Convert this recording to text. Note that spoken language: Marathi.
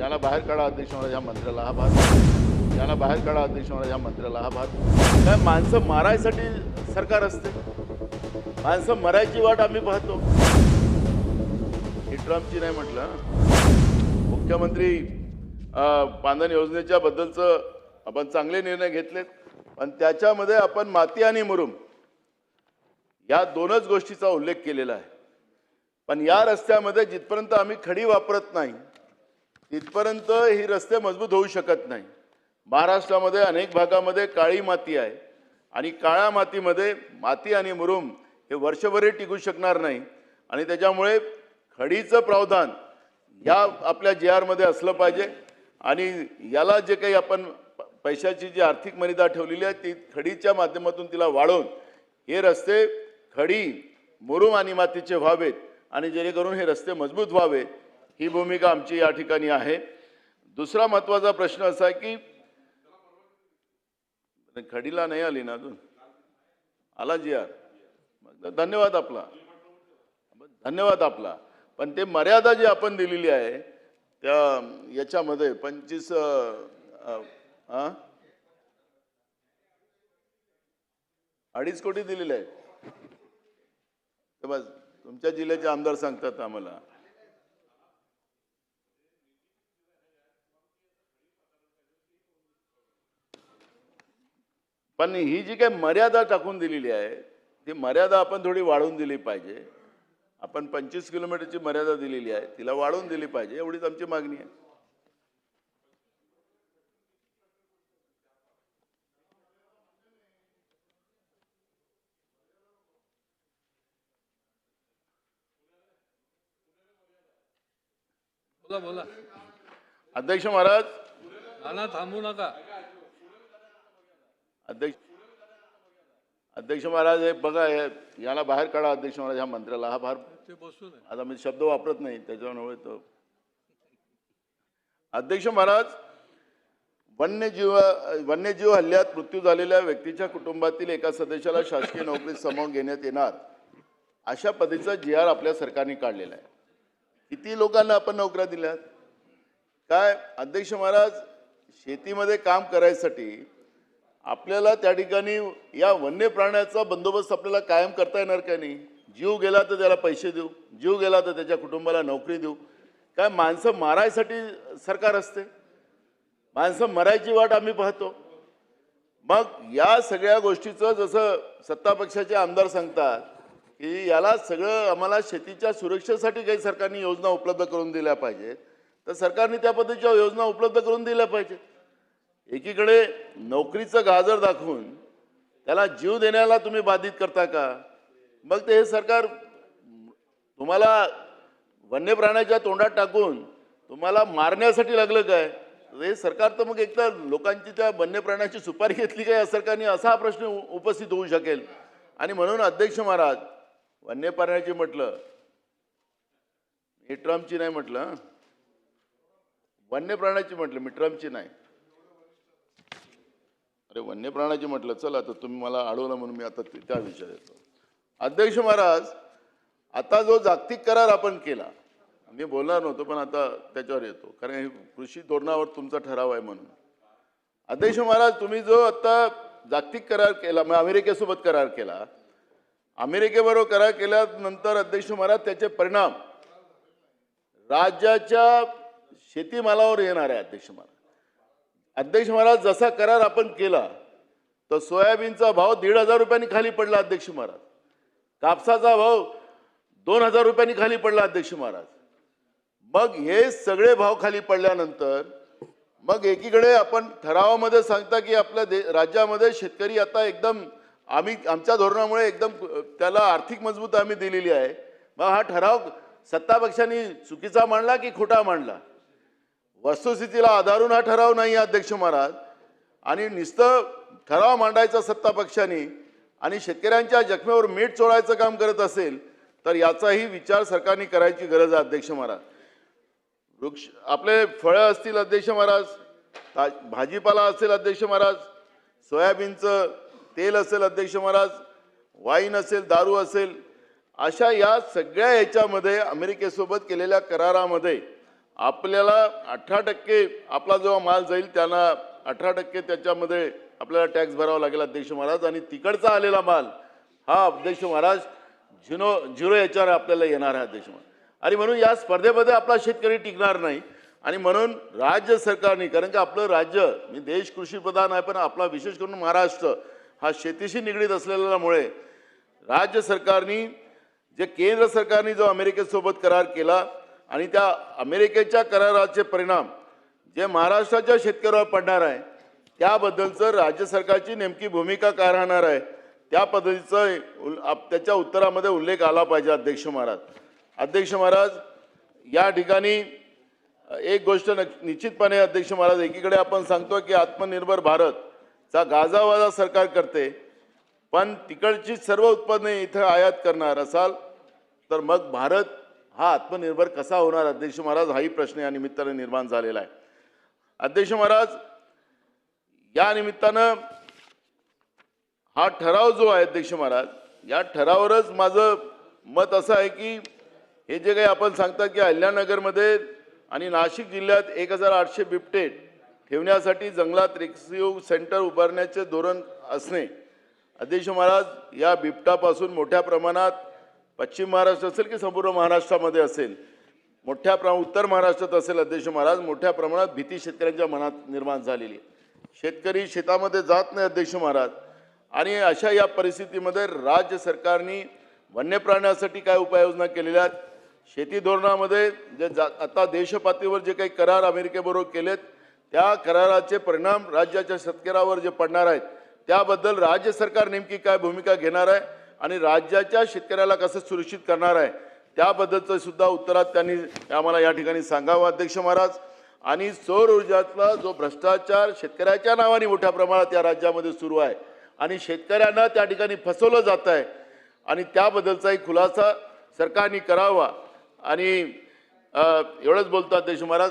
याला बाहेर काढा अध्यक्ष महाराज, या मंत्र्याला हा भाग, याला बाहेर काढा अध्यक्ष महाराज, या मंत्र्याला हा भाग. काय माणसं मारायसाठी सरकार असते, माणसं मरायची वाट आम्ही पाहतो. ही ट्रम्पची नाही म्हटलं. मुख्यमंत्री पांधन योजनेच्या बद्दलचं आपण चांगले निर्णय घेतलेत, पण त्याच्यामध्ये आपण माती आणि मुरुम या दोनच गोष्टीचा उल्लेख केलेला आहे. पण या रस्त्यामध्ये जिथपर्यंत आम्ही खडी वापरत नाही तिथपर्यंत ही रस्ते मजबूत होऊ शकत नाही. महाराष्ट्रामध्ये अनेक भागामध्ये काळी माती आहे आणि काळ्या मातीमध्ये माती आणि मुरुम हे वर्षभर टिकू शकणार नाही आणि त्याच्यामुळे खडीचं प्रावधान या आपल्या JR मध्ये असलं पाहिजे आणि याला जे काही आपण पैशाची जी आर्थिक मर्यादा ठेवलेली आहे ती खडीच्या माध्यमातून तिला वाढवून हे रस्ते खडी मुरुम आणि मातीचे व्हावेत आणि जेणेकरून हे रस्ते मजबूत व्हावे ही भूमिका आमची या ठिकाणी आहे. दुसरा महत्त्वाचा प्रश्न असा आहे की खडीला नाही आली ना अजून, आला JR, धन्यवाद आपला, धन्यवाद आपला. पण ते मर्यादा जी आपण दिलेली आहे त्या याच्यामध्ये 2.5 कोटी दिलेले आहेत. बस तुमच्या जिल्ह्याचे आमदार सांगतात आम्हाला. पण ही जी काही मर्यादा टाकून दिलेली आहे ती मर्यादा आपण थोडी वाढवून दिली पाहिजे. आपण 25 किलोमीटरची मर्यादा दिलेली आहे, तिला वाढवून दिली पाहिजे, एवढीच आमची मागणी आहे. बोला बोला. अध्यक्ष महाराज, नाना थांबू नका. अध्यक्ष महाराज हे बघा, याला बाहेर काढा अध्यक्ष महाराज, ह्या मंत्र्याला हा भार. ते बसू नये. आता मी शब्द वापरत नाही त्याच्यामुळे तो. अध्यक्ष महाराज, वन्यजीव हल्ल्यात मृत्यू झालेल्या व्यक्तीच्या कुटुंबातील एका सदस्याला शासकीय नोकरीत सामावून घेण्यात येणार अशा पद्धतीचा JR आपल्या सरकारने काढलेला आहे. किती लोकांना आपण नोकऱ्या दिल्यात? काय अध्यक्ष महाराज, शेतीमध्ये काम करायसाठी आपल्याला त्या ठिकाणी या वन्य प्राण्याचा बंदोबस्त आपल्याला कायम करता येणार का नाही? जीव गेला तर त्याला पैसे देऊ, जीव गेला तर त्याच्या कुटुंबाला नोकरी देऊ. काय माणसं मारायसाठी सरकार असते, माणसं मरायची वाट आम्ही पाहतो. मग या सगळ्या गोष्टीचं जसं सत्ता पक्षाचे आमदार सांगतात की याला सगळं आम्हाला शेतीच्या सुरक्षेसाठी काही सरकारने योजना उपलब्ध करून दिल्या पाहिजेत, तर सरकारने त्या पद्धतीच्या योजना उपलब्ध करून दिल्या पाहिजेत. एकीकडे नोकरीचं गाजर दाखवून त्याला जीव देण्याला तुम्ही बाधित करता का? मग ते हे सरकार तुम्हाला वन्य प्राण्याच्या तोंडात टाकून तुम्हाला मारण्यासाठी लागलं काय? हे सरकार तर मग एकतर लोकांची त्या वन्य प्राण्याची सुपारी घेतली काय या सरकारने, असा हा प्रश्न उपस्थित होऊ शकेल. आणि म्हणून अध्यक्ष महाराज, वन्य प्राण्याची म्हटलं, मी ट्रम्पची नाही म्हटलं, वन्य प्राण्याची म्हटलं, मी ट्रम्पची नाही. अरे वन्य प्राण्याची म्हटलं, चला आता तुम्ही मला अडवलं म्हणून मी आता त्या विषयात येतो. अध्यक्ष महाराज, आता जो जागतिक करार आपण केला, मी बोलणार नव्हतो पण आता त्याच्यावर येतो कारण हे कृषी धोरणावर तुमचा ठराव आहे म्हणून. अध्यक्ष महाराज, तुम्ही जो आता जागतिक करार केला, मग अमेरिकेसोबत करार केला, अमेरिकेबरोबर करार केल्यानंतर अध्यक्ष महाराज त्याचे परिणाम राज्याच्या शेतीमालावर येणार आहे. अध्यक्ष महाराज, जसा करार आपण केला तर सोयाबीनचा भाव 1,500 रुपयांनी खाली पडला अध्यक्ष महाराज, कापसाचा भाव 2,000 रुपयांनी खाली पडला अध्यक्ष महाराज. मग हे सगळे भाव खाली पडल्यानंतर मग एकीकडे आपण ठरावामध्ये सांगता की आपल्या राज्यामध्ये शेतकरी आता एकदम आमच्या धोरणामुळे एकदम त्याला आर्थिक मजबूत आम्ही दिलेली आहे. मग हा ठराव सत्ता पक्षांनी चुकीचा मांडला की खोटा मांडला? वस्तुस्थितीला आधारून हा ठराव नाही अध्यक्ष महाराज. आणि नुसतं ठराव मांडायचा सत्ता पक्षांनी आणि शेतकऱ्यांच्या जखमेवर मीठ चोळायचं काम करत असेल तर याचाही विचार सरकारने करायची गरज आहे अध्यक्ष महाराज. आपले फळं असतील अध्यक्ष महाराज, भाजीपाला असेल अध्यक्ष महाराज, सोयाबीनचं तेल असेल अध्यक्ष महाराज, वाईन असेल, दारू असेल, अशा या सगळ्या ह्याच्यामध्ये अमेरिकेसोबत केलेल्या करारामध्ये आपल्याला 18% आपला जेव्हा माल जाईल त्यांना 18% त्याच्यामध्ये आपल्याला टॅक्स भरावा लागेल अध्यक्ष महाराज, आणि तिकडचा आलेला माल हा अध्यक्ष महाराज झिरो याच्यावर आपल्याला येणार आहे अध्यक्ष महाराज. आणि म्हणून या स्पर्धेमध्ये आपला शेतकरी टिकणार नाही. आणि म्हणून राज्य सरकारने, कारण की आपलं राज्य मी देश कृषीप्रधान आहे, पण आपला विशेष करून महाराष्ट्र हा शेतीशी निगडीत असलेल्यामुळे राज्य सरकारने जे केंद्र सरकारने जो अमेरिकेसोबत करार केला आणि त्या अमेरिकेच्या कराराचे परिणाम जे महाराष्ट्राच्या शेतकऱ्यावर पडणार आहे त्याबद्दलचं राज्य सरकारची नेमकी भूमिका काय राहणार आहे त्या पद्धतीचं त्याच्या उत्तरामध्ये उल्लेख आला पाहिजे अध्यक्ष महाराज. अध्यक्ष महाराज, या ठिकाणी एक गोष्ट निश्चितपणे अध्यक्ष महाराज, एकीकडे आपण सांगतो की आत्मनिर्भर भारतचा गाजावाजा सरकार करते, पण तिकडची सर्व उत्पादने इथं आयात करणार असाल तर मग भारत हा आत्मनिर्भर कसा होणार अध्यक्ष महाराज, हाही प्रश्न या निमित्ताने निर्माण झालेला आहे. अध्यक्ष महाराज, या निमित्तानं हा ठराव जो आहे अध्यक्ष महाराज, या ठरावावरच माझं मत असं आहे की हे जे काही आपण सांगता की अहिल्यानगरमध्ये आणि नाशिक जिल्ह्यात 1800 बिबटे ठेवण्यासाठी जंगलात रेस्क्यू सेंटर उभारण्याचे धोरण असणे, अध्यक्ष महाराज, या बिबटापासून मोठ्या प्रमाणात पश्चिम महाराष्ट्र असेल की संपूर्ण महाराष्ट्रामध्ये असेल, मोठ्या उत्तर महाराष्ट्रात असेल अध्यक्ष महाराज, मोठ्या प्रमाणात भीती शेतकऱ्यांच्या मनात निर्माण झालेली आहे. शेतकरी शेतामध्ये जात नाही अध्यक्ष महाराज. आणि अशा या परिस्थितीमध्ये राज्य सरकारने वन्य प्राण्यासाठी काय उपाययोजना केलेल्या आहेत, शेती धोरणामध्ये जे आता देशपातळीवर जे काही करार अमेरिकेबरोबर केलेत त्या कराराचे परिणाम राज्याच्या शेतकऱ्यावर जे पडणार आहेत त्याबद्दल राज्य सरकार नेमकी काय भूमिका घेणार आहे आणि राज्याच्या शेतकऱ्याला कसं सुरक्षित करणार आहे त्याबद्दलचं सुद्धा उत्तरात त्यांनी आम्हाला या ठिकाणी सांगावं अध्यक्ष महाराज. आणि सौर ऊर्जातला जो भ्रष्टाचार शेतकऱ्याच्या नावाने मोठ्या प्रमाणात या राज्यामध्ये सुरू आहे आणि शेतकऱ्यांना त्या ठिकाणी फसवलं जात आहे आणि त्याबद्दलचाही खुलासा सरकारने करावा. आणि एवढंच बोलतो अध्यक्ष महाराज.